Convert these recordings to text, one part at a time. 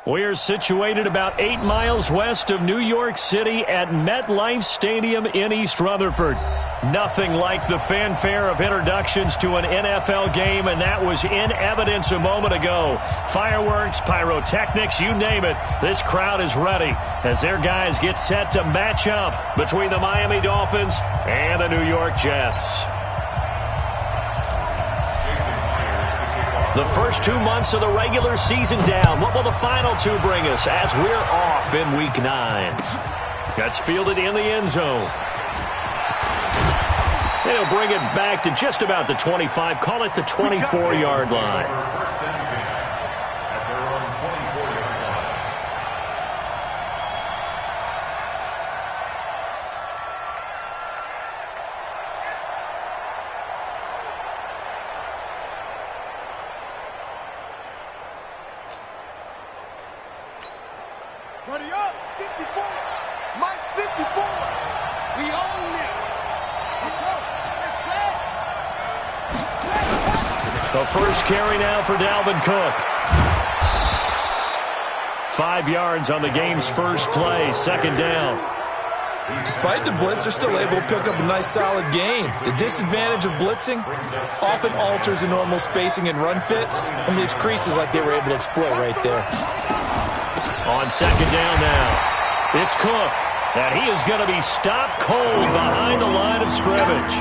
We're situated about 8 miles west of New York City at MetLife Stadium in East Rutherford. Nothing like the fanfare of introductions to an NFL game, and that was in evidence a moment ago. Fireworks, pyrotechnics, you name it. This crowd is ready as their guys get set to match up between the Miami Dolphins and the New York Jets. The first 2 months of the regular season down. What will the final 2 bring us as we're off in Week 9? That's fielded in the end zone. They'll bring it back to just about the 25. Call it the 24-yard line. Ready up, 54. Mike 54. We own it. Let's go. Let's The first carry now for Dalvin Cook. 5 yards on the game's first play, second down. Despite the blitz, they're still able to pick up a nice solid gain. The disadvantage of blitzing often alters the normal spacing and run fits and leaves creases like they were able to exploit right there. On second down now, it's Cook, and he is going to be stopped cold behind the line of scrimmage.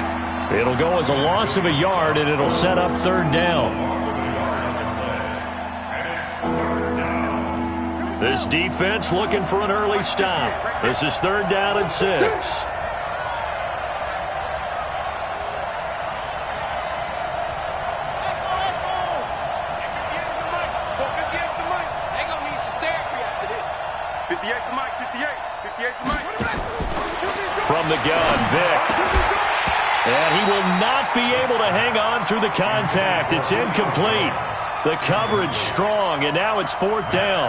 It'll go as a loss of a yard, and it'll set up third down. This defense looking for an early stop. This is third down and 6. From the gun, Vic. And he will not be able to hang on through the contact. It's incomplete. The coverage strong, and now it's fourth down.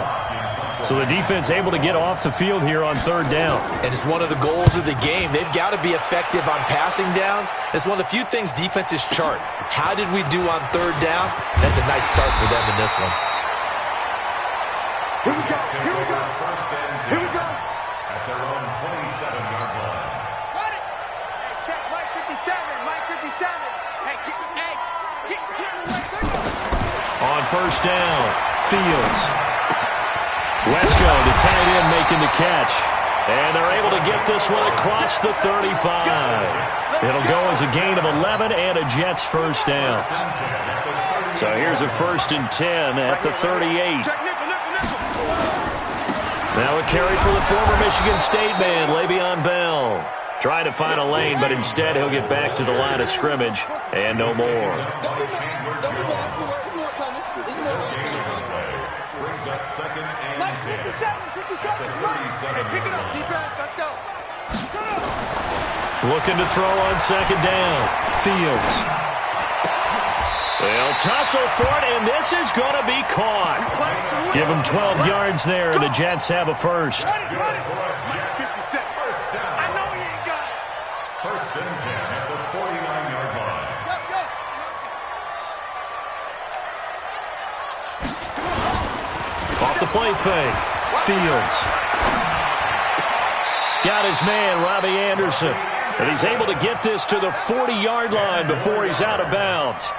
So the defense able to get off the field here on third down. And it's one of the goals of the game. They've got to be effective on passing downs. It's one of the few things defenses chart. How did we do on third down? That's a nice start for them in this one. Here we go. Here we go. Here we go. At their own 27-yard line. Got it. Hey, check Mike 57. Mike 57. Hey, get in the way. On first down, Fields. Wesco, the tight end, making the catch. And they're able to get this one across the 35. It'll go as a gain of 11 and a Jets first down. So here's a 1st and 10 at the 38. Now a carry for the former Michigan State man, Le'Veon Bell. Trying to find a lane, but instead he'll get back to the line of scrimmage and no more. Mike 57. Hey, pick it up, defense. Let's go. Looking to throw on second down. Fields. They'll tussle for it, and this is going to be caught. Give them 12 yards there, and the Jets have a first. I know he ain't got it. 1st and 10 at the 49-yard line. Off the play fake. Fields. Got his man, Robbie Anderson. And he's able to get this to the 40-yard line before he's out of bounds.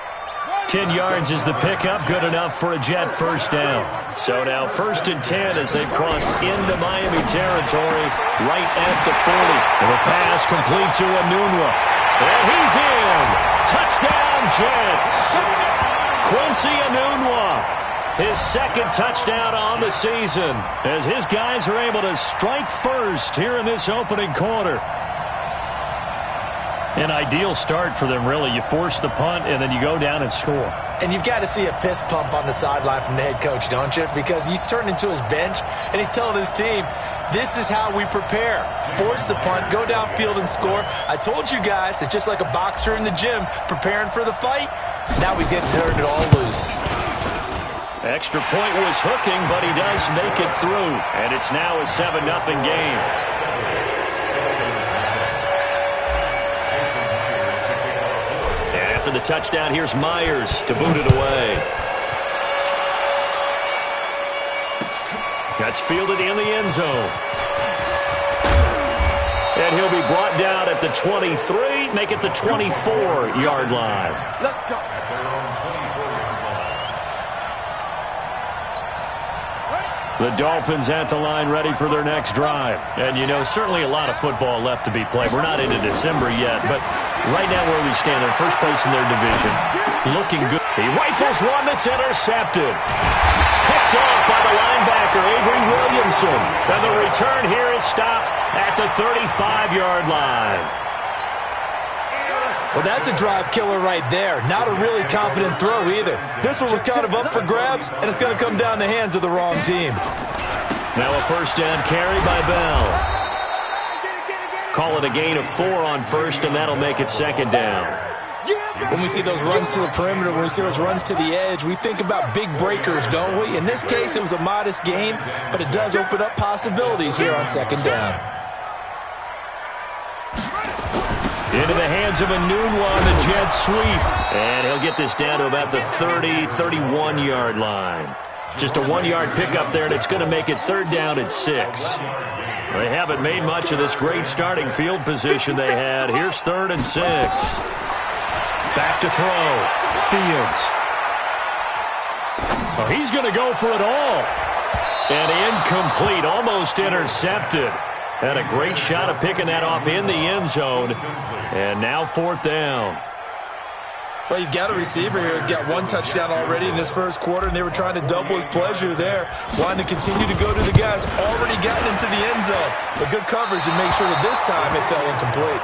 10 yards is the pickup, good enough for a Jet first down. So now 1st and 10 as they've crossed into Miami territory right at the 40. And the pass complete to Enunwa. And he's in. Touchdown, Jets. Quincy Enunwa. His second touchdown on the season as his guys are able to strike first here in this opening quarter. An ideal start for them, really. You force the punt, and then you go down and score. And you've got to see a fist pump on the sideline from the head coach, don't you? Because he's turned into his bench, and he's telling his team, this is how we prepare. Force the punt, go downfield and score. I told you guys, it's just like a boxer in the gym preparing for the fight. Now we get to turn it all loose. Extra point was hooking, but he does make it through. And it's now a 7-0 game. And after the touchdown, here's Myers to boot it away. That's fielded in the end zone. And he'll be brought down at the 23, make it the 24-yard line. Let's go. The Dolphins at the line ready for their next drive. And, you know, certainly a lot of football left to be played. We're not into December yet, but right now where we stand, they're first place in their division. Looking good. He rifles one that's intercepted. Picked off by the linebacker, Avery Williamson. And the return here is stopped at the 35-yard line. Well, that's a drive killer right there. Not a really confident throw either. This one was kind of up for grabs, and it's going to come down the hands of the wrong team. Now a first down carry by Bell. Call it a gain of 4 on first, and that'll make it second down. When we see those runs to the perimeter, when we see those runs to the edge, we think about big breakers, don't we? In this case, it was a modest gain, but it does open up possibilities here on second down. Into the hands of a Nunwa, the jet sweep. And he'll get this down to about the 30, 31-yard line. Just a 1-yard pickup there, and it's going to make it third down at 6. They haven't made much of this great starting field position they had. Here's 3rd and 6. Back to throw. Fields. Oh, he's going to go for it all. And incomplete, almost intercepted. Had a great shot of picking that off in the end zone. And now 4th down. Well, you've got a receiver here who's got 1 touchdown already in this first quarter, and they were trying to double his pleasure there, wanting to continue to go to the guys already gotten into the end zone. But good coverage and make sure that this time it fell incomplete.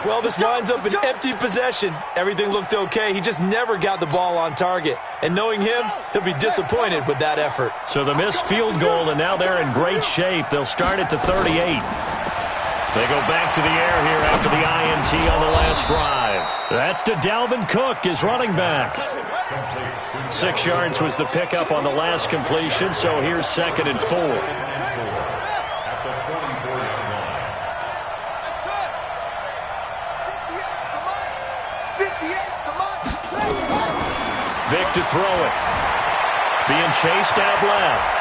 Well, this winds up an empty possession. Everything looked okay. He just never got the ball on target. And knowing him, he'll be disappointed with that effort. So the missed field goal, and now they're in great shape. They'll start at the 38. They go back to the air here after the INT on the last drive. That's to Dalvin Cook, his running back. 6 yards was the pickup on the last completion, so here's 2nd and 4. Vic to throw it. Being chased out left.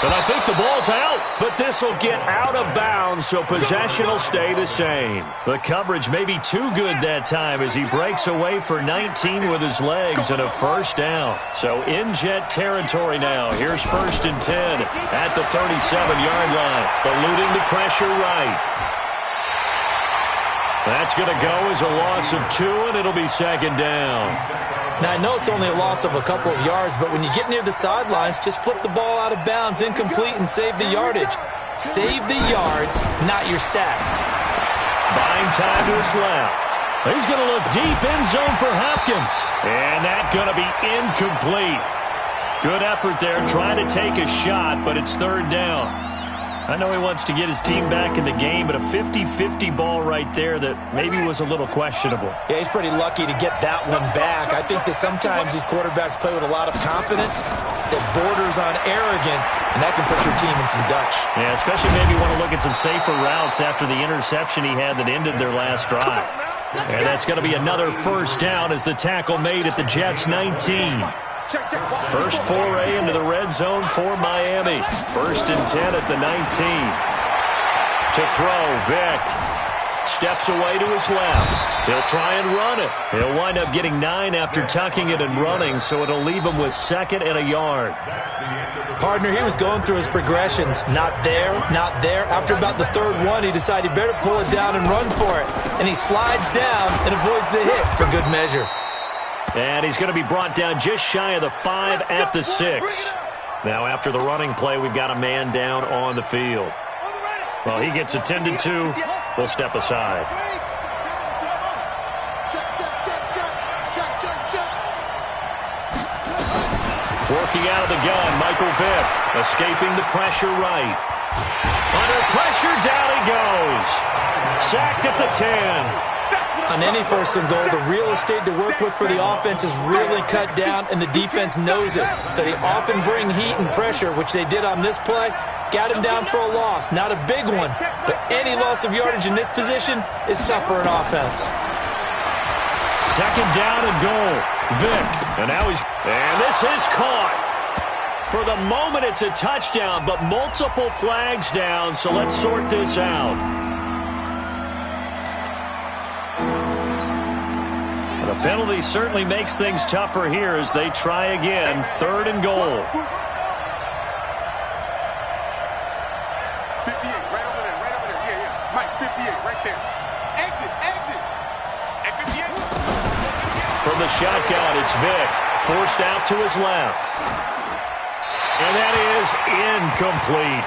And I think the ball's out, but this will get out of bounds, so possession will stay the same. The coverage may be too good that time as he breaks away for 19 with his legs and a first down. So in jet territory now. Here's 1st and 10 at the 37-yard line. Eluding the pressure right. That's going to go as a loss of 2, and it'll be 2nd down. Now, I know it's only a loss of a couple of yards, but when you get near the sidelines, just flip the ball out of bounds, incomplete, and save the yardage. Save the yards, not your stats. Buying time to his left. He's going to look deep end zone for Hopkins. And that's going to be incomplete. Good effort there, trying to take a shot, but it's 3rd down. I know he wants to get his team back in the game, but a 50-50 ball right there that maybe was a little questionable. Yeah, he's pretty lucky to get that one back. I think that sometimes these quarterbacks play with a lot of confidence that borders on arrogance, and that can put your team in some Dutch. Yeah, especially maybe want to look at some safer routes after the interception he had that ended their last drive. And that's going to be another first down as the tackle made at the Jets' 19. First foray into the red zone for Miami. 1st and 10 at the 19. To throw, Vic. Steps away to his left. He'll try and run it. He'll wind up getting 9 after tucking it and running, so it'll leave him with 2nd and a yard. Partner, he was going through his progressions. Not there, not there. After about the 3rd one, he decided he better pull it down and run for it. And he slides down and avoids the hit for good measure. And he's going to be brought down just shy of the 5 at the 6. Now, after the running play, we've got a man down on the field. Well, he gets attended to. We'll step aside. Working out of the gun, Michael Vick. Escaping the pressure right. Under pressure, down he goes. Sacked at the 10. On any 1st and goal, the real estate to work with for the offense is really cut down, and the defense knows it. So they often bring heat and pressure, which they did on this play. Got him down for a loss. Not a big one, but any loss of yardage in this position is tough for an offense. 2nd down and goal. Vic. And now and this is caught. For the moment, it's a touchdown, but multiple flags down, so let's sort this out. The penalty certainly makes things tougher here as they try again. 3rd and goal. 58, right over there, right over there. Yeah. Mike, 58, right there. Exit. At 58. From the shotgun, it's Vic. Forced out to his left. And that is incomplete.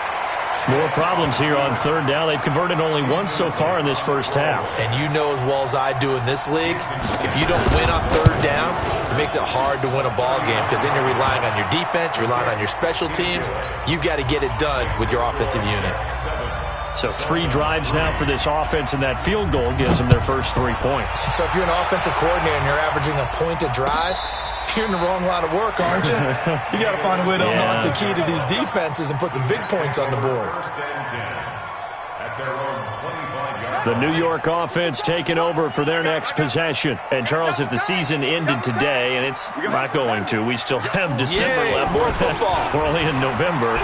More problems here on 3rd down. They've converted only once so far in this first half. And you know as well as I do in this league, if you don't win on 3rd down, it makes it hard to win a ball game because then you're relying on your defense, you're relying on your special teams. You've got to get it done with your offensive unit. So 3 drives now for this offense, and that field goal gives them their first 3 points. So if you're an offensive coordinator and you're averaging a point a drive, you're in the wrong line of work, aren't you? You got to find a way to unlock the key to these defenses and put some big points on the board. The New York offense taking over for their next possession. And, Charles, if the season ended today, and it's not going to, we still have December left. More football. We're only in November.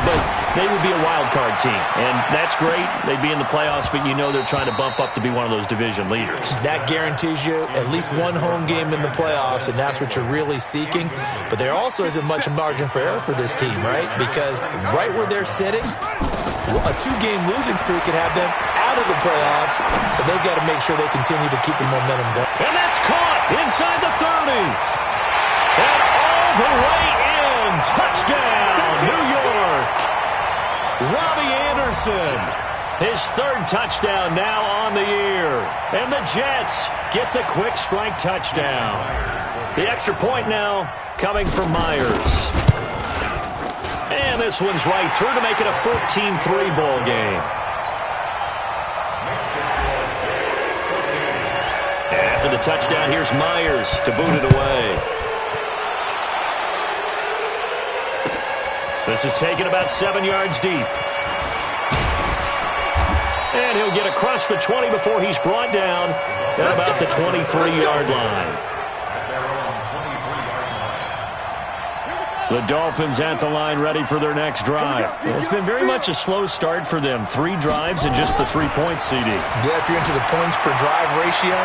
But they would be a wild card team. And that's great. They'd be in the playoffs, but you know they're trying to bump up to be one of those division leaders. That guarantees you at least one home game in the playoffs, and that's what you're really seeking. But there also isn't much margin for error for this team, right? Because right where they're sitting, a 2-game losing streak could have them out of the playoffs, so they've got to make sure they continue to keep the momentum going. And that's caught inside the 30. And all the way in. Touchdown, New York. Robbie Anderson, his 3rd touchdown now on the year. And the Jets get the quick strike touchdown. The extra point now coming from Myers. And this one's right through to make it a 14-3 ball game. After the touchdown, here's Myers to boot it away. This is taken about 7 yards deep. And he'll get across the 20 before he's brought down at about the 23-yard line. The Dolphins at the line ready for their next drive. It's been very much a slow start for them. 3 drives and just the 3 points, CD. Yeah, if you're into the points per drive ratio,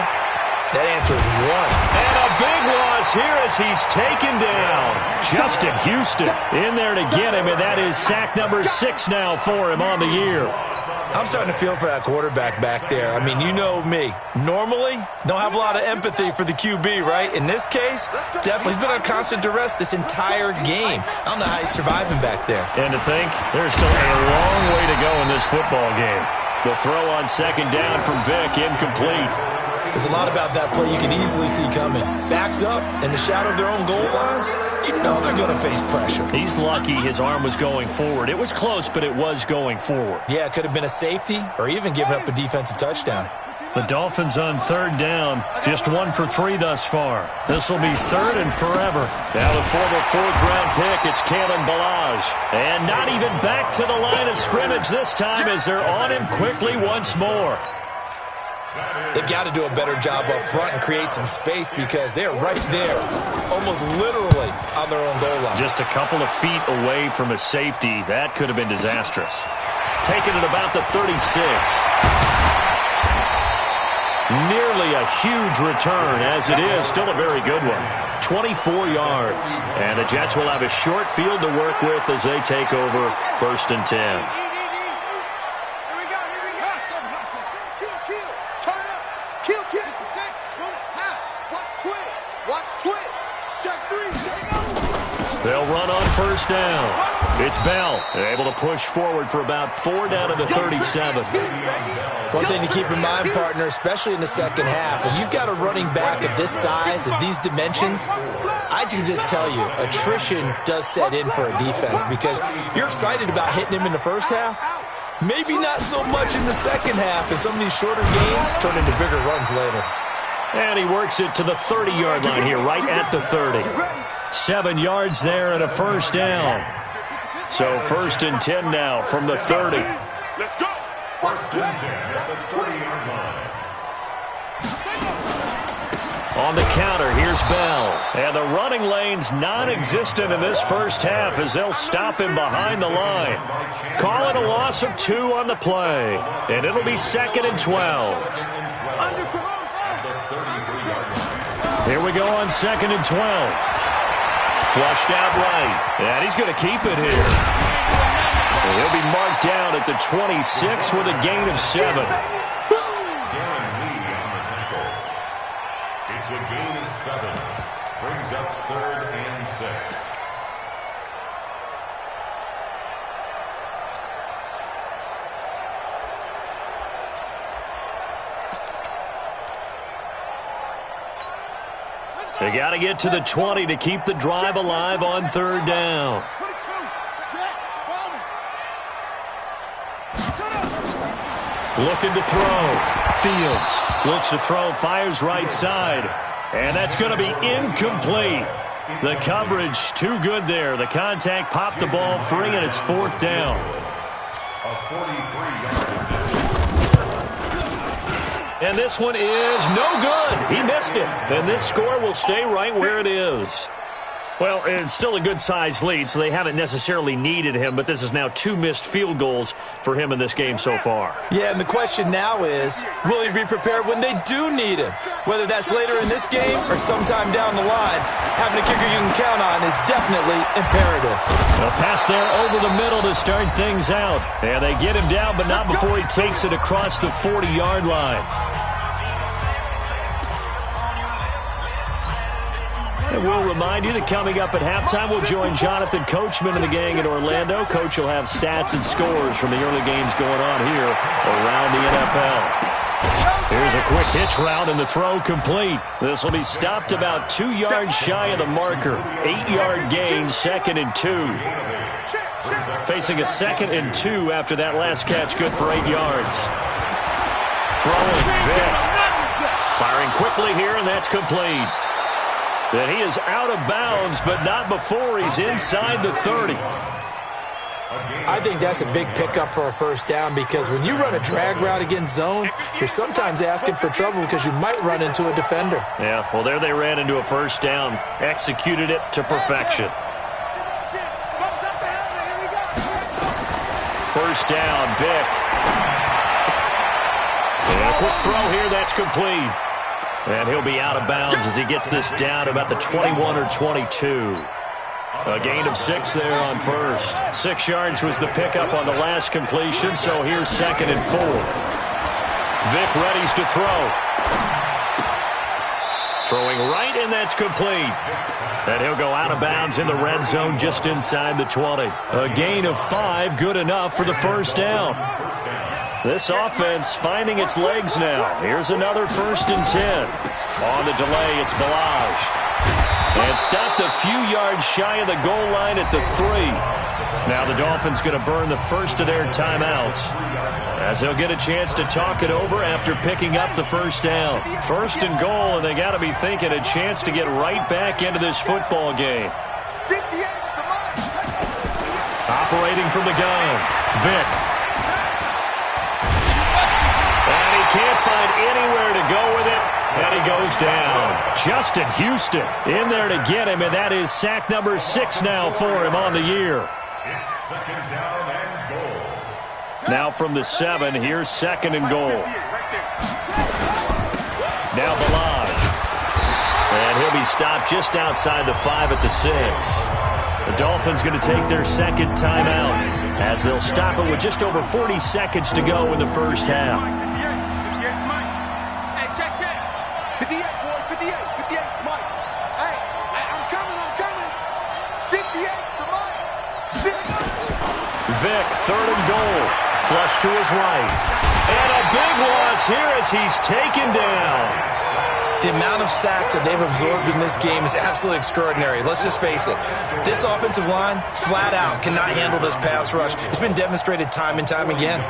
that answer is 1. And a big loss here as he's taken down. Justin Houston in there to get him, and that is sack number 6 now for him on the year. I'm starting to feel for that quarterback back there. I mean, you know me. Normally, don't have a lot of empathy for the QB, right? In this case, definitely he's been on constant duress this entire game. I don't know how he's surviving back there. And to think, there's still a long way to go in this football game. The throw on 2nd down from Vic, incomplete. There's a lot about that play you could easily see coming. Backed up in the shadow of their own goal line, you know they're going to face pressure. He's lucky his arm was going forward. It was close, but it was going forward. Yeah, it could have been a safety or even given up a defensive touchdown. The Dolphins on 3rd down, just 1 for 3 thus far. This will be 3rd and forever. Now the former 4th-round pick, it's Kalen Ballage. And not even back to the line of scrimmage this time as they're on him quickly once more. They've got to do a better job up front and create some space because they're right there, almost literally on their own goal line. Just a couple of feet away from a safety. That could have been disastrous. Taking it about the 36. Nearly a huge return, as it is still a very good one. 24 yards. And the Jets will have a short field to work with as they take over 1st and 10. They'll run on 1st down. It's Bell, able to push forward for about 4 down to the 37. One thing to keep in mind, partner, especially in the second half, when you've got a running back of this size, of these dimensions, I can just tell you, attrition does set in for a defense because you're excited about hitting him in the first half. Maybe not so much in the second half, and some of these shorter gains turn into bigger runs later. And he works it to the 30-yard line here, right at the 30. 7 yards there and a 1st down. So 1st and 10 now from the 30. Let's go. 1st and 10 at the 30-yard line. On the counter, here's Bell. And the running lane's non-existent in this first half as they'll stop him behind the line. Call it a loss of 2 on the play. And it'll be 2nd and 12. Here we go on 2nd and 12. Flushed out right. And he's going to keep it here. And he'll be marked down at the 26 with a gain of 7. It's a gain of 7. Brings up 3rd and 6. They got to get to the 20 to keep the drive alive on 3rd down. Looking to throw. Fields looks to throw, fires right side. And that's going to be incomplete. The coverage too good there. The contact popped the ball free, and it's 4th down. A 43-yard. And this one is no good. He missed it. And this score will stay right where it is. Well, it's still a good-sized lead, so they haven't necessarily needed him, but this is now 2 missed field goals for him in this game so far. Yeah, and the question now is, will he be prepared when they do need him? Whether that's later in this game or sometime down the line, having a kicker you can count on is definitely imperative. A pass there over the middle to start things out. And they get him down, but not before he takes it across the 40-yard line. And we'll remind you that coming up at halftime, we'll join Jonathan Coachman and the gang in Orlando. Coach will have stats and scores from the early games going on here around the NFL. Here's a quick hitch route, and the throw complete. This will be stopped about 2 yards shy of the marker. 8-yard gain, 2nd and 2. Facing a 2nd and 2 after that last catch, good for 8 yards. Throwing, Vic. Firing quickly here, and that's complete. That he is out of bounds, but not before he's inside the 30. I think that's a big pickup for a first down because when you run a drag route against zone, you're sometimes asking for trouble because you might run into a defender. Yeah, well, there they ran into a first down. Executed it to perfection. First down, Vic. And a quick throw here, that's complete. And he'll be out of bounds as he gets this down about the 21 or 22. A gain of 6 there on first. 6 yards was the pickup on the last completion, so here's 2nd and 4. Vic readies to throw. Throwing right, and that's complete. And he'll go out of bounds in the red zone just inside the 20. A gain of 5, good enough for the first down. This offense finding its legs now. Here's another 1st and 10. On the delay, it's Balaj. And stopped a few yards shy of the goal line at the 3. Now the Dolphins going to burn the first of their timeouts as they'll get a chance to talk it over after picking up the first down. 1st and goal, and they got to be thinking a chance to get right back into this football game. Operating from the gun, Vic. And he can't find anywhere to go with it. And he goes down. Justin Houston in there to get him, and that is sack number 6 now for him on the year. It's 2nd down and goal. Now from the 7, here's 2nd and goal. Now Balaj. And he'll be stopped just outside the 5 at the 6. The Dolphins going to take their 2nd timeout as they'll stop it with just over 40 seconds to go in the first half. 58, boys, 58, Mike. Hey, I'm coming. 58's the Mike. Vic, 3rd and goal. Flush to his right. And a big loss here as he's taken down. The amount of sacks that they've absorbed in this game is absolutely extraordinary. Let's just face it. This offensive line, flat out, cannot handle this pass rush. It's been demonstrated time and time again.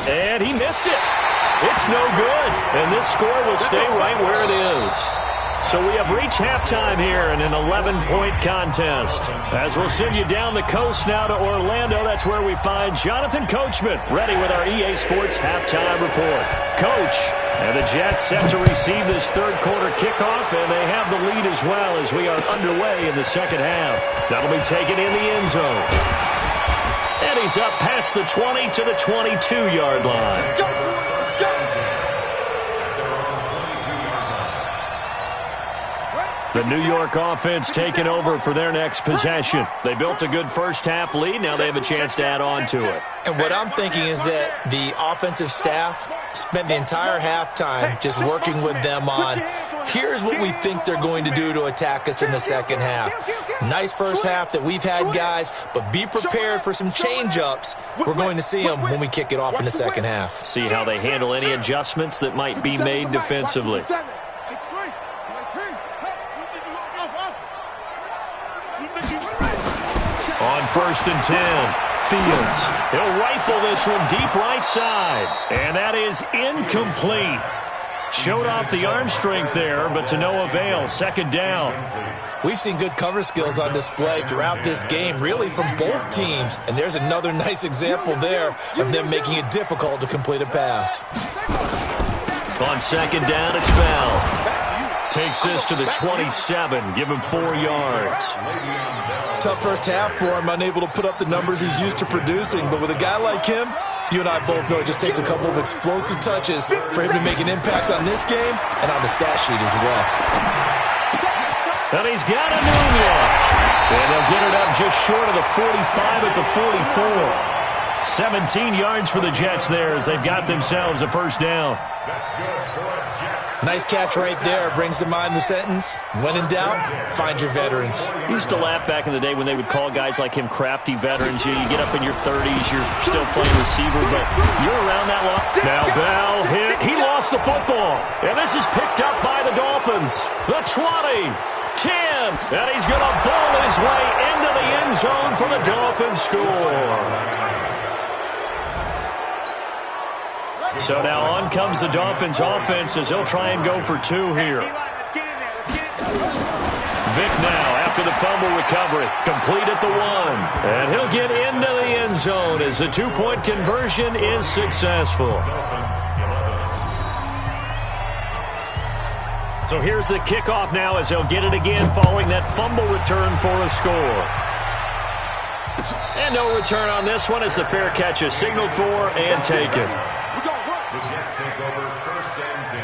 And he missed it. It's no good, and this score will stay right where it is. So we have reached halftime here in an 11-point contest. As we'll send you down the coast now to Orlando, that's where we find Jonathan Coachman ready with our EA Sports halftime report. Coach, and the Jets set to receive this third-quarter kickoff, and they have the lead as well as we are underway in the second half. That'll be taken in the end zone. And he's up past the 20 to the 22-yard line. Let's go. The New York offense taking over for their next possession. They built a good first-half lead. Now they have a chance to add on to it. And what I'm thinking is that the offensive staff spent the entire halftime just working with them on, here's what we think they're going to do to attack us in the second half. Nice first half that we've had, guys, but be prepared for some change-ups. We're going to see them when we kick it off in the second half. See how they handle any adjustments that might be made defensively. On 1st and 10, Fields. He'll rifle this one deep right side. And that is incomplete. Showed off the arm strength there, but to no avail. Second down. We've seen good cover skills on display throughout this game, really from both teams. And there's another nice example there of them making it difficult to complete a pass. On second down, it's Bell. Takes this to the 27. Give him 4 yards. Tough first half for him, unable to put up the numbers he's used to producing. But with a guy like him, you and I both know it just takes a couple of explosive touches for him to make an impact on this game and on the stat sheet as well. And he's got a new one. And they'll get it up just short of the 45 at the 44. 17 yards for the Jets there as they've got themselves a first down. Nice catch right there. Brings to mind the sentence, when in doubt, find your veterans. Used to laugh back in the day when they would call guys like him crafty veterans. You get up in your 30s, you're still playing receiver, but you're around that long. Now Bell hit. He lost the football. And this is picked up by the Dolphins. The 20, 10, and he's going to bowl his way into the end zone for the Dolphins score. So now on comes the Dolphins offense as he'll try and go for 2 here. Vic now after the fumble recovery. Complete at the 1. And he'll get into the end zone as the 2-point conversion is successful. So here's the kickoff now as he'll get it again following that fumble return for a score. And no return on this one as the fair catch is signaled for and taken. The Jets take over 1st and 10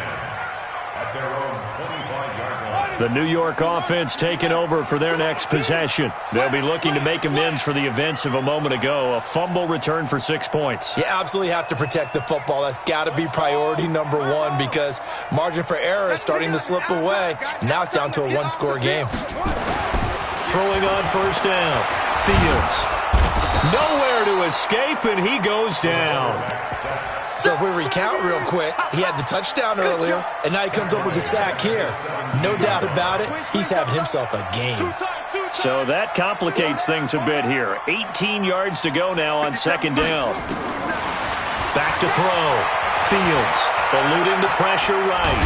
at their own 25-yard line. The New York offense taking over for their next possession. They'll be looking to make amends for the events of a moment ago. A fumble return for 6 points. You absolutely have to protect the football. That's got to be priority number 1 because margin for error is starting to slip away. Now it's down to a 1-score game. Throwing on first down. Fields. Nowhere to escape, and he goes down. So if we recount real quick, he had the touchdown earlier, and now he comes up with the sack here. No doubt about it, he's having himself a game. So that complicates things a bit here. 18 yards to go now on second down. Back to throw. Fields eluding the pressure right.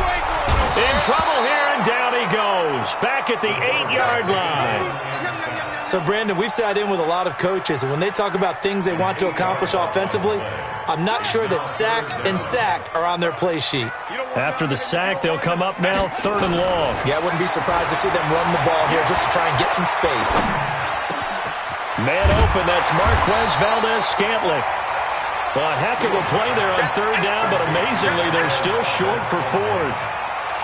In trouble here, and down he goes. Back at the 8-yard line. So, Brandon, we've sat in with a lot of coaches, and when they talk about things they want to accomplish offensively, I'm not sure that sack and sack are on their play sheet. After the sack, they'll come up now 3rd and long. Yeah, I wouldn't be surprised to see them run the ball here just to try and get some space. Man open, that's Marquez Valdez-Scantling. Well, a heck of a play there on 3rd down, but amazingly, they're still short for 4th.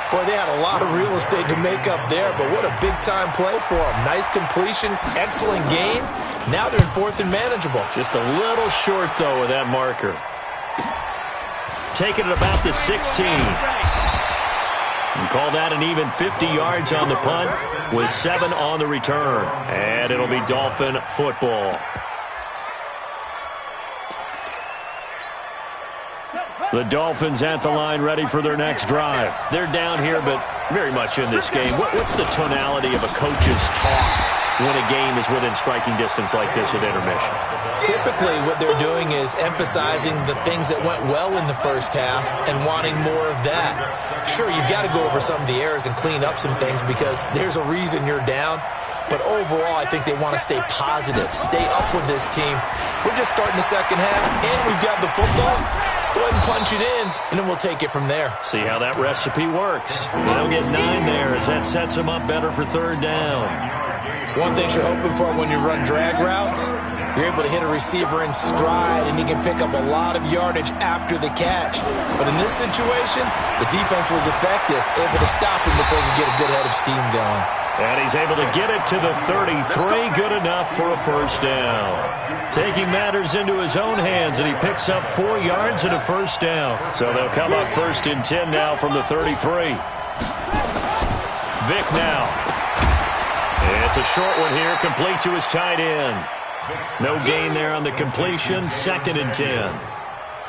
Boy, they had a lot of real estate to make up there, but what a big-time play for them. Nice completion, excellent game. Now they're in 4th and manageable. Just a little short, though, with that marker. Taking it about the 16. And call that an even 50 yards on the punt with 7 on the return. And it'll be Dolphin football. The Dolphins at the line ready for their next drive. They're down here, but very much in this game. What's the tonality of a coach's talk when a game is within striking distance like this at intermission? Typically, what they're doing is emphasizing the things that went well in the first half and wanting more of that. Sure, you've got to go over some of the errors and clean up some things because there's a reason you're down. But overall, I think they want to stay positive, stay up with this team. We're just starting the second half, and we've got the football. Let's go ahead and punch it in, and then we'll take it from there. See how that recipe works. They'll get 9 there as that sets them up better for third down. One thing you're hoping for when you run drag routes, you're able to hit a receiver in stride, and he can pick up a lot of yardage after the catch. But in this situation, the defense was effective, able to stop him before he could get a good head of steam going. And he's able to get it to the 33, good enough for a first down. Taking matters into his own hands, and he picks up 4 yards and a first down. So they'll come up 1st and 10 now from the 33. Vic now. It's a short one here, complete to his tight end. No gain there on the completion, 2nd and 10.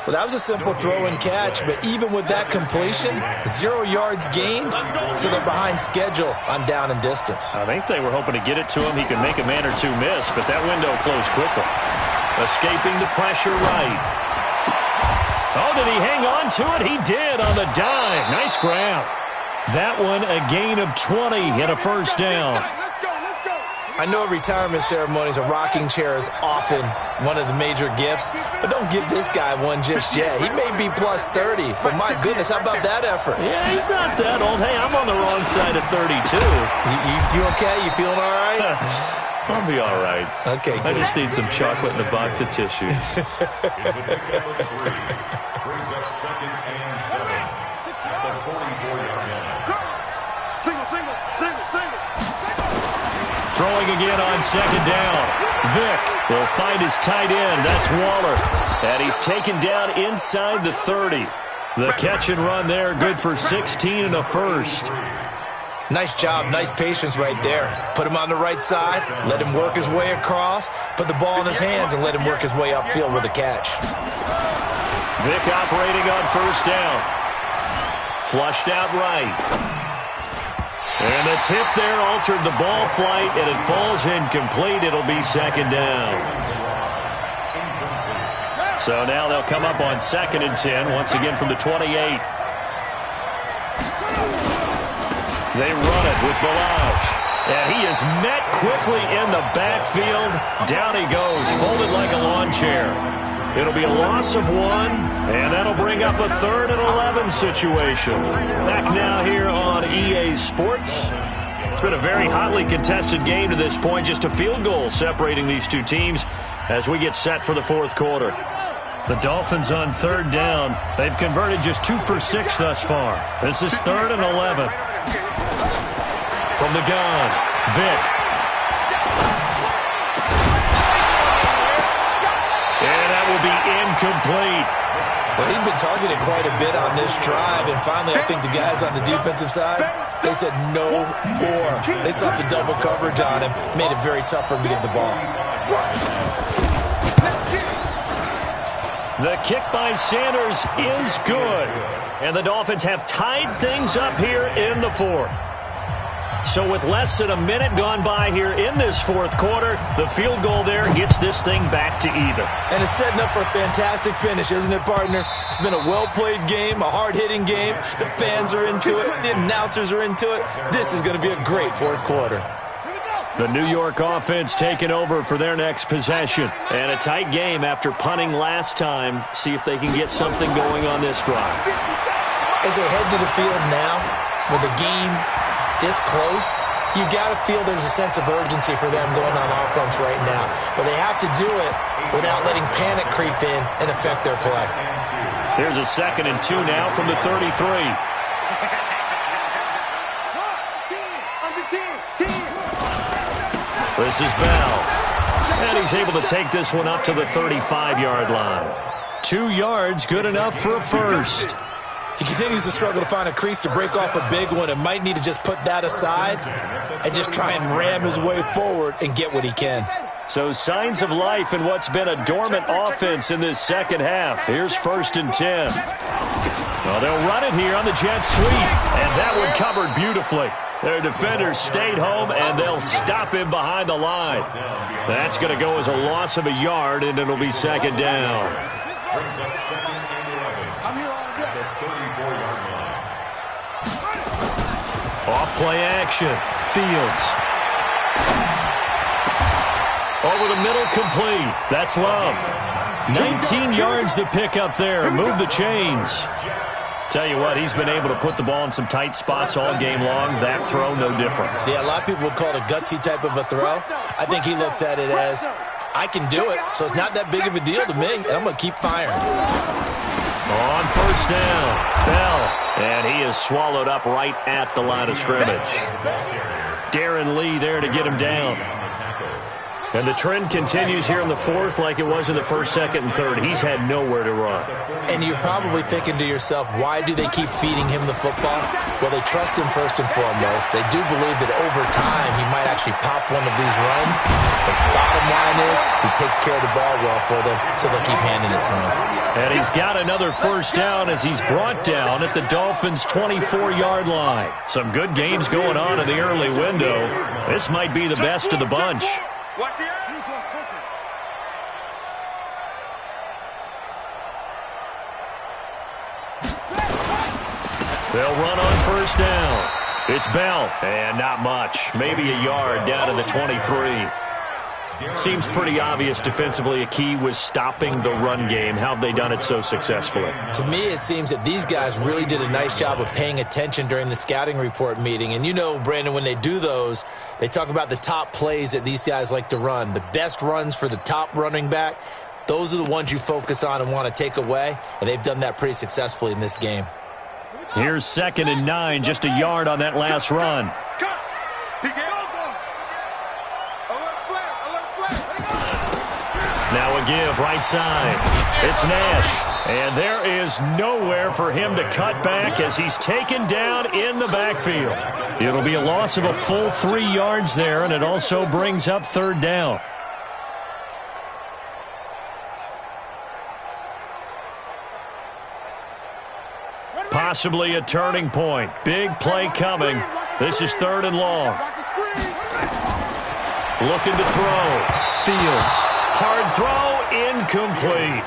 Well, that was a simple throw and catch, but even with that completion, 0 yards gained, so they're behind schedule on down and distance. I think they were hoping to get it to him. He could make a man or two miss, but that window closed quickly. Escaping the pressure right. Oh, did he hang on to it? He did on the dive. Nice grab. That one a gain of 20 and a first down. I know retirement ceremonies, a rocking chair is often one of the major gifts, but don't give this guy one just yet. He may be plus 30, but my goodness, how about that effort? Yeah, he's not that old. Hey, I'm on the wrong side of 32. You okay? You feeling all right? I'll be all right. Okay, good. I just need some chocolate and a box of tissues. Brings up 2nd and 7 at the 44-yard line. Single. Throwing again on 2nd down. Vic will find his tight end. That's Waller. And he's taken down inside the 30. The catch and run there, good for 16 and a first. Nice job, nice patience right there. Put him on the right side, let him work his way across, put the ball in his hands, and let him work his way upfield with a catch. Vic operating on 1st down. Flushed out right. And the tip there altered the ball flight, and it falls incomplete. It'll be 2nd down. So now they'll come up on 2nd and 10, once again from the 28. They run it with Balaj. And he is met quickly in the backfield. Down he goes, folded like a lawn chair. It'll be a loss of 1, and that'll bring up a 3rd and 11 situation. Back now here on EA Sports. It's been a very hotly contested game to this point. Just a field goal separating these two teams as we get set for the 4th quarter. The Dolphins on 3rd down. They've converted just 2 for 6 thus far. This is 3rd and 11. From the gun, Vic. And that will be incomplete. Well, he'd been targeted quite a bit on this drive, and finally I think the guys on the defensive side, they said no more. They slapped the double coverage on him, made it very tough for him to get the ball. The kick by Sanders is good. And the Dolphins have tied things up here in the 4th. So with less than a minute gone by here in this 4th quarter, the field goal there gets this thing back to even. And it's setting up for a fantastic finish, isn't it, partner? It's been a well-played game, a hard-hitting game. The fans are into it. The announcers are into it. This is going to be a great 4th quarter. The New York offense taking over for their next possession. And a tight game after punting last time. See if they can get something going on this drive. As they head to the field now, with the game this close, you got to feel there's a sense of urgency for them going on offense right now. But they have to do it without letting panic creep in and affect their play. Here's a 2nd and 2 now from the 33. This is Bell. And he's able to take this one up to the 35-yard line. 2 yards, good enough for a first. He continues to struggle to find a crease to break off a big one and might need to just put that aside and just try and ram his way forward and get what he can. So signs of life in what's been a dormant offense in this second half. Here's 1st and 10. Well, they'll run it here on the jet sweep, and that one covered beautifully. Their defenders stayed home, and they'll stop him behind the line. That's going to go as a loss of a yard, and it'll be second down. Brings up second and 11 at the 34-yard line. Off-play action. Fields. Over the middle, complete. That's Love. 19 yards to pick up there. Move the chains. Tell you what, he's been able to put the ball in some tight spots all game long. That throw, no different. Yeah, a lot of people would call it a gutsy type of a throw. I think he looks at it as, I can do it, so it's not that big of a deal to me, and I'm going to keep firing. On first down, Bell. And he is swallowed up right at the line of scrimmage. Darren Lee there to get him down. And the trend continues here in the fourth like it was in the first, second, and third. He's had nowhere to run. And you're probably thinking to yourself, why do they keep feeding him the football? Well, they trust him first and foremost. They do believe that over time he might actually pop one of these runs. The bottom line is he takes care of the ball well for them, so they'll keep handing it to him. And he's got another first down as he's brought down at the Dolphins' 24-yard line. Some good games going on in the early window. This might be the best of the bunch. Watch the eye. They'll run on first down. It's Bell, and not much. Maybe a yard down to the 23. Seems pretty obvious defensively a key was stopping the run game. How have they done it so successfully? To me, it seems that these guys really did a nice job of paying attention during the scouting report meeting. And you know, Brandon, when they do those, they talk about the top plays that these guys like to run. The best runs for the top running back, those are the ones you focus on and want to take away. And they've done that pretty successfully in this game. Here's 2nd and 9, just a yard on that last run. Now a give, right side. It's Nash. And there is nowhere for him to cut back as he's taken down in the backfield. It'll be a loss of a full 3 yards there, and it also brings up third down. Possibly a turning point. Big play coming. This is 3rd and long. Looking to throw. Fields. Hard throw, incomplete.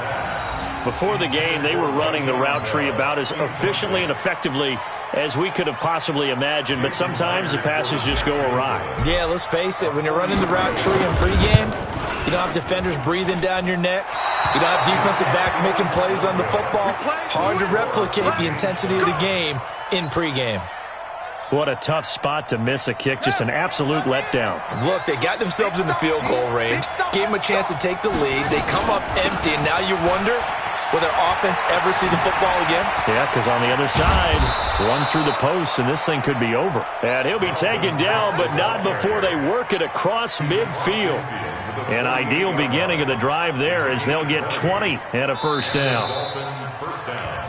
Before the game, they were running the route tree about as efficiently and effectively as we could have possibly imagined, but sometimes the passes just go awry. Yeah, let's face it, when you're running the route tree in pregame, you don't have defenders breathing down your neck. You don't have defensive backs making plays on the football. Hard to replicate the intensity of the game in pregame. What a tough spot to miss a kick. Just an absolute letdown. Look, they got themselves in the field goal range, gave them a chance to take the lead. They come up empty, and now you wonder, will their offense ever see the football again? Yeah, because on the other side, run through the post, and this thing could be over. And he'll be taken down, but not before they work it across midfield. An ideal beginning of the drive there as they'll get 20 and a first down.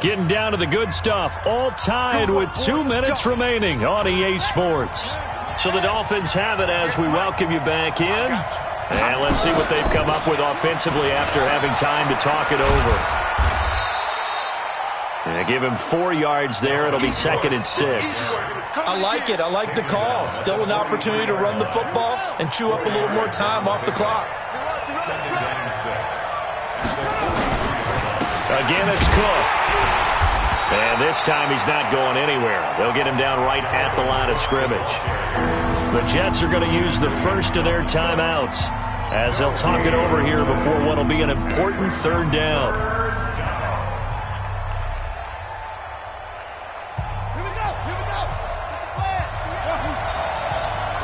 Getting down to the good stuff, all tied with 2 minutes remaining on EA Sports. So the Dolphins have it as we welcome you back in. And let's see what they've come up with offensively after having time to talk it over. And give him 4 yards there. It'll be 2nd and 6. I like it. I like the call. Still an opportunity to run the football and chew up a little more time off the clock. Again, it's Cook. And this time he's not going anywhere. They'll get him down right at the line of scrimmage. The Jets are going to use the first of their timeouts as they'll talk it over here before what will be an important 3rd down. Here we go.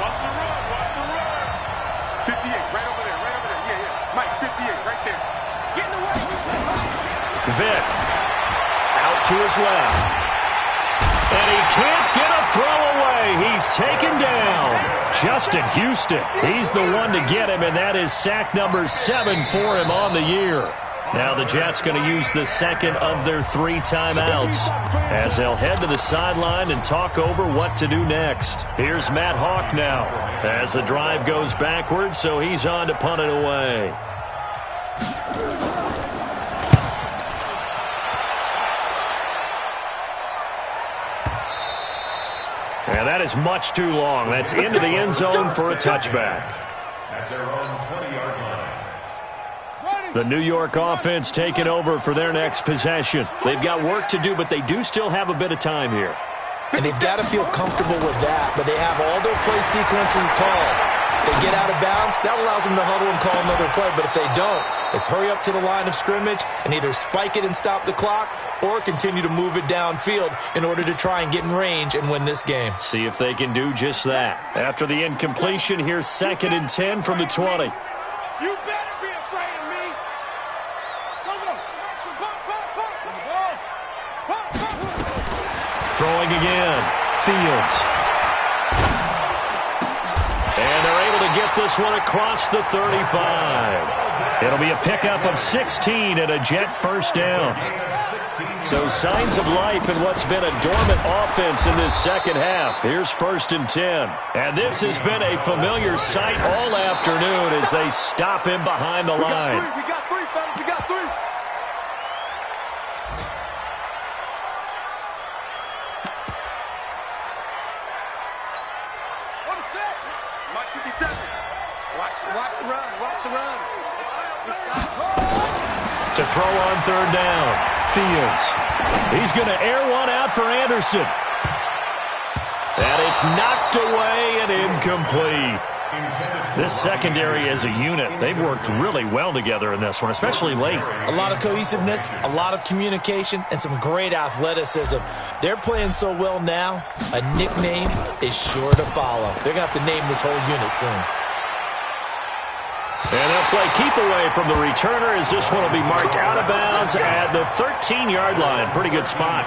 Watch the run. 58, right over there. Yeah. Mike, 58, right there. Get in the way. Vic. Out to his left. And he can't get a throw away. He's taken down. Justin Houston. He's the one to get him, and that is sack number 7 for him on the year. Now the Jets going to use the second of their 3 timeouts as they'll head to the sideline and talk over what to do next. Here's Matt Hawk now as the drive goes backwards, so he's on to punt it away. And that is much too long. That's into the end zone for a touchback. At their own 20-yard line. The New York offense taking over for their next possession. They've got work to do, but they do still have a bit of time here. And they've got to feel comfortable with that, but they have all their play sequences called. If they get out of bounds, that allows them to huddle and call another play. But if they don't, it's hurry up to the line of scrimmage and either spike it and stop the clock or continue to move it downfield in order to try and get in range and win this game. See if they can do just that. After the incompletion, here's 2nd and 10 from the 20. You better be afraid of me. Go. Throwing again. Fields. And they're able to get this one across the 35. It'll be a pickup of 16 and a Jet first down. So signs of life in what's been a dormant offense in this second half. Here's 1st and 10. And this has been a familiar sight all afternoon as they stop him behind the line. We got three, fellas. We got three. What a set. Mike 57. Watch the run. Watch the run. To throw on 3rd down. Fields. He's going to air one out for Anderson. And it's knocked away and incomplete. This secondary as a unit, they've worked really well together in this one, especially late. A lot of cohesiveness, a lot of communication, and some great athleticism. They're playing so well now, a nickname is sure to follow. They're going to have to name this whole unit soon. And they'll play keep away from the returner as this one will be marked out of bounds at the 13-yard line. Pretty good spot.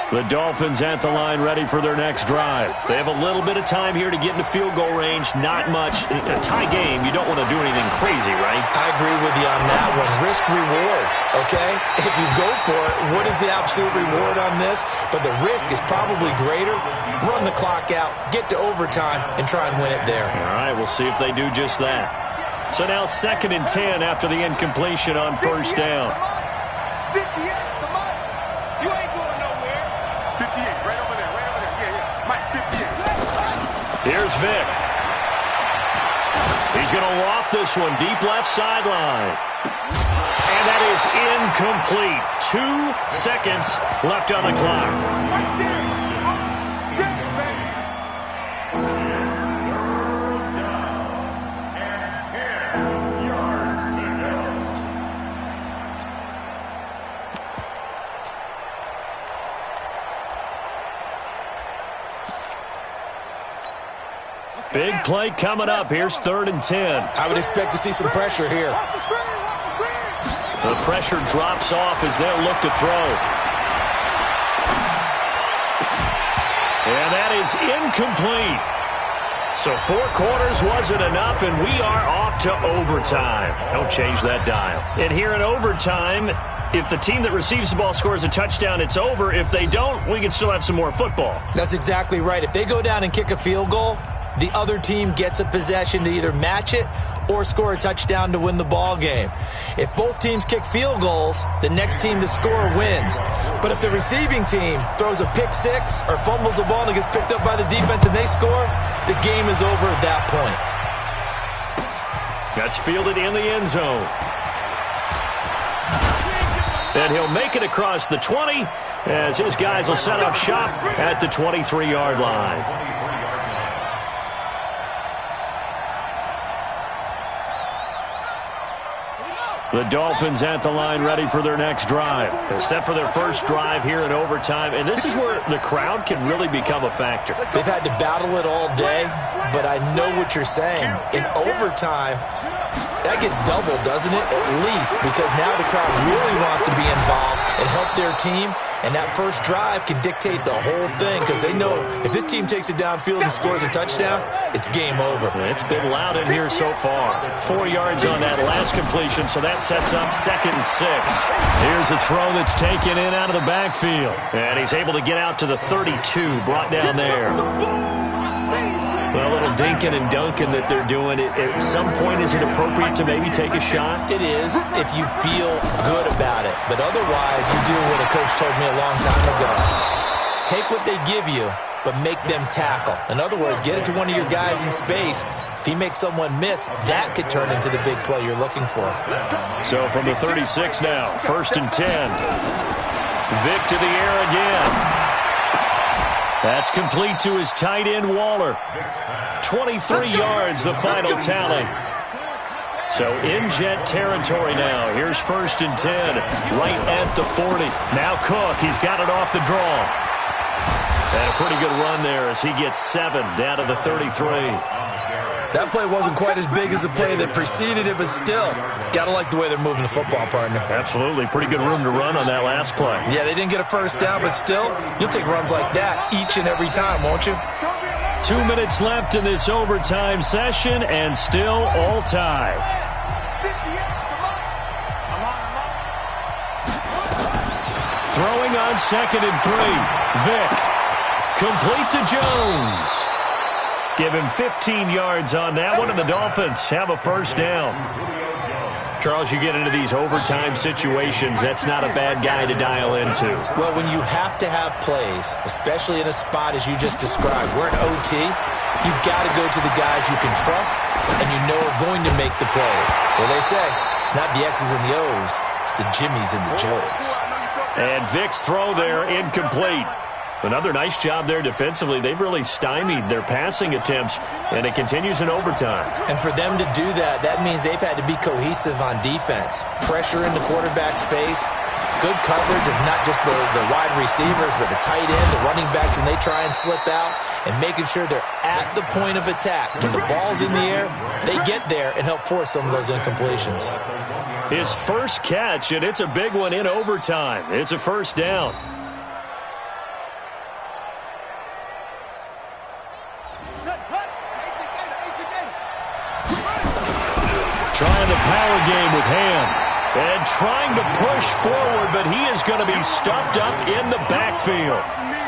The Dolphins at the line ready for their next drive. They have a little bit of time here to get into field goal range. Not much. A tie game, you don't want to do anything crazy, right? I agree with you on that one. Risk-reward, okay? If you go for it, what is the absolute reward on this? But the risk is probably greater. Run the clock out, get to overtime, and try and win it there. All right, we'll see if they do just that. So now 2nd and 10 after the incompletion on 1st down. 58, come on. You ain't going nowhere. 58, right over there. Yeah. Mike, 58. Here's Vic. He's going to loft this one deep left sideline. And that is incomplete. 2 seconds left on the clock. Right there. Big play coming up. Here's 3rd and 10. I would expect to see some pressure here. The pressure drops off as they'll look to throw. And that is incomplete. So 4 quarters wasn't enough, and we are off to overtime. Don't change that dial. And here in overtime, if the team that receives the ball scores a touchdown, it's over. If they don't, we can still have some more football. That's exactly right. If they go down and kick a field goal, the other team gets a possession to either match it or score a touchdown to win the ball game. If both teams kick field goals, the next team to score wins. But if the receiving team throws a pick six or fumbles the ball and it gets picked up by the defense and they score, the game is over at that point. That's fielded in the end zone. And he'll make it across the 20 as his guys will set up shop at the 23-yard line. The Dolphins at the line ready for their next drive. They're set for their first drive here in overtime, and this is where the crowd can really become a factor. They've had to battle it all day, but I know what you're saying. In overtime, that gets doubled, doesn't it? At least, because now the crowd really wants to be involved and help their team, and that first drive can dictate the whole thing because they know if this team takes it downfield and scores a touchdown, it's game over. It's been loud in here so far. 4 yards on that last completion, so that sets up 2nd and 6. Here's a throw that's taken in out of the backfield. And he's able to get out to the 32, brought down there. Well, a little dinking and dunking that they're doing. At some point, is it appropriate to maybe take a shot? It is if you feel good about it. But otherwise, you do what a coach told me a long time ago. take what they give you, but make them tackle. In other words, get it to one of your guys in space. If he makes someone miss, that could turn into the big play you're looking for. So from the 36 now, 1st and 10. Vic to the air again. That's complete to his tight end, Waller. 23 yards, the final tally. So in Jet territory now. Here's 1st and 10, right at the 40. Now Cook, he's got it off the draw. And a pretty good run there as he gets 7 down to the 33. That play wasn't quite as big as the play that preceded it, but still, got to like the way they're moving the football, partner. Absolutely. Pretty good room to run on that last play. Yeah, they didn't get a first down, but still, you'll take runs like that each and every time, won't you? 2 minutes left in this overtime session, and still all tied. Throwing on 2nd and 3. Vic. Complete to Jones. Give him 15 yards on that one, and the Dolphins have a first down. Charles, you get into these overtime situations, that's not a bad guy to dial into. Well, when you have to have plays, especially in a spot as you just described, we're in OT, you've got to go to the guys you can trust and you know are going to make the plays. Well, they say, it's not the X's and the O's, it's the Jimmies and the Joes. And Vic's throw there, incomplete. Another nice job there defensively. They've really stymied their passing attempts, and it continues in overtime. And for them to do that, that means they've had to be cohesive on defense. Pressure in the quarterback's face, good coverage of not just the wide receivers, but the tight end, the running backs when they try and slip out, and making sure they're at the point of attack. When the ball's in the air, they get there and help force some of those incompletions. His first catch, and it's a big one in overtime. It's a first down. Trying the power game with Ham. And trying to push forward, but he is going to be stuffed up in the backfield.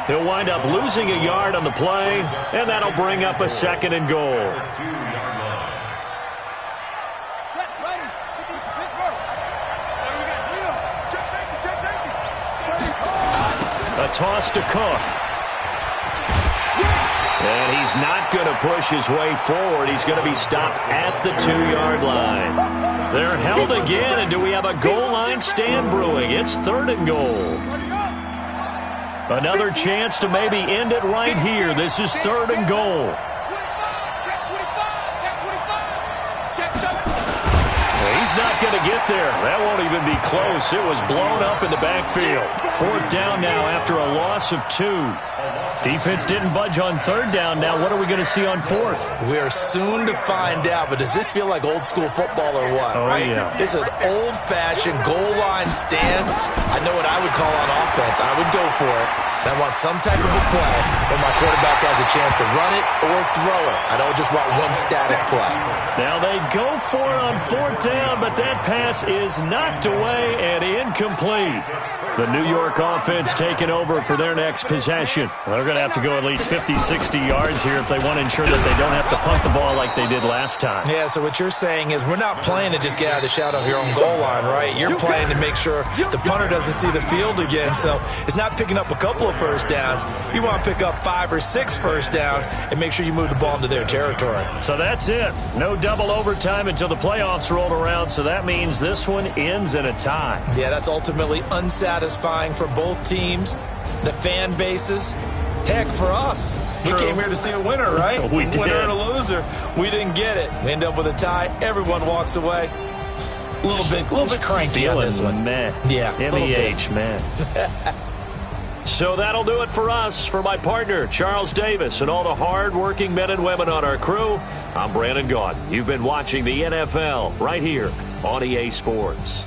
He'll wind up losing a yard on the play, and that'll bring up a 2nd and goal. A toss to Cook. And he's not going to push his way forward. He's going to be stopped at the 2-yard line. They're held again, and do we have a goal line stand brewing? It's 3rd and goal. Another chance to maybe end it right here. This is 3rd and goal. He's not going to get there. That won't even be close. It was blown up in the backfield. 4th down now after a loss of 2. Defense didn't budge on 3rd down. Now what are we going to see on 4th? We are soon to find out, but does this feel like old school football or what? Oh, right? Yeah. It's an old-fashioned goal line stand. I know what I would call on offense. I would go for it. I want some type of a play where my quarterback has a chance to run it or throw it. I don't just want one static play. Now they go for it on 4th down, but that pass is knocked away and incomplete. The New York offense taking over for their next possession. They're going to have to go at least 50, 60 yards here if they want to ensure that they don't have to punt the ball like they did last time. Yeah, so what you're saying is we're not playing to just get out of the shadow of your own goal line, right? You're playing to make sure the punter doesn't see the field again. So it's not picking up a couple of first downs. You want to pick up 5 or 6 first downs and make sure you move the ball into their territory. So that's it. No double overtime until the playoffs rolled around, so that means this one ends in a tie. Yeah, that's ultimately unsatisfying for both teams, the fan bases. Heck, for us, we came here to see a winner, right? We did. Winner and a loser. We didn't get it. We end up with a tie. Everyone walks away. A little bit cranky on this one. Man. Yeah, MEH, man. So that'll do it for us. For my partner, Charles Davis, and all the hard-working men and women on our crew, I'm Brandon Gaudin. You've been watching the NFL right here on EA Sports.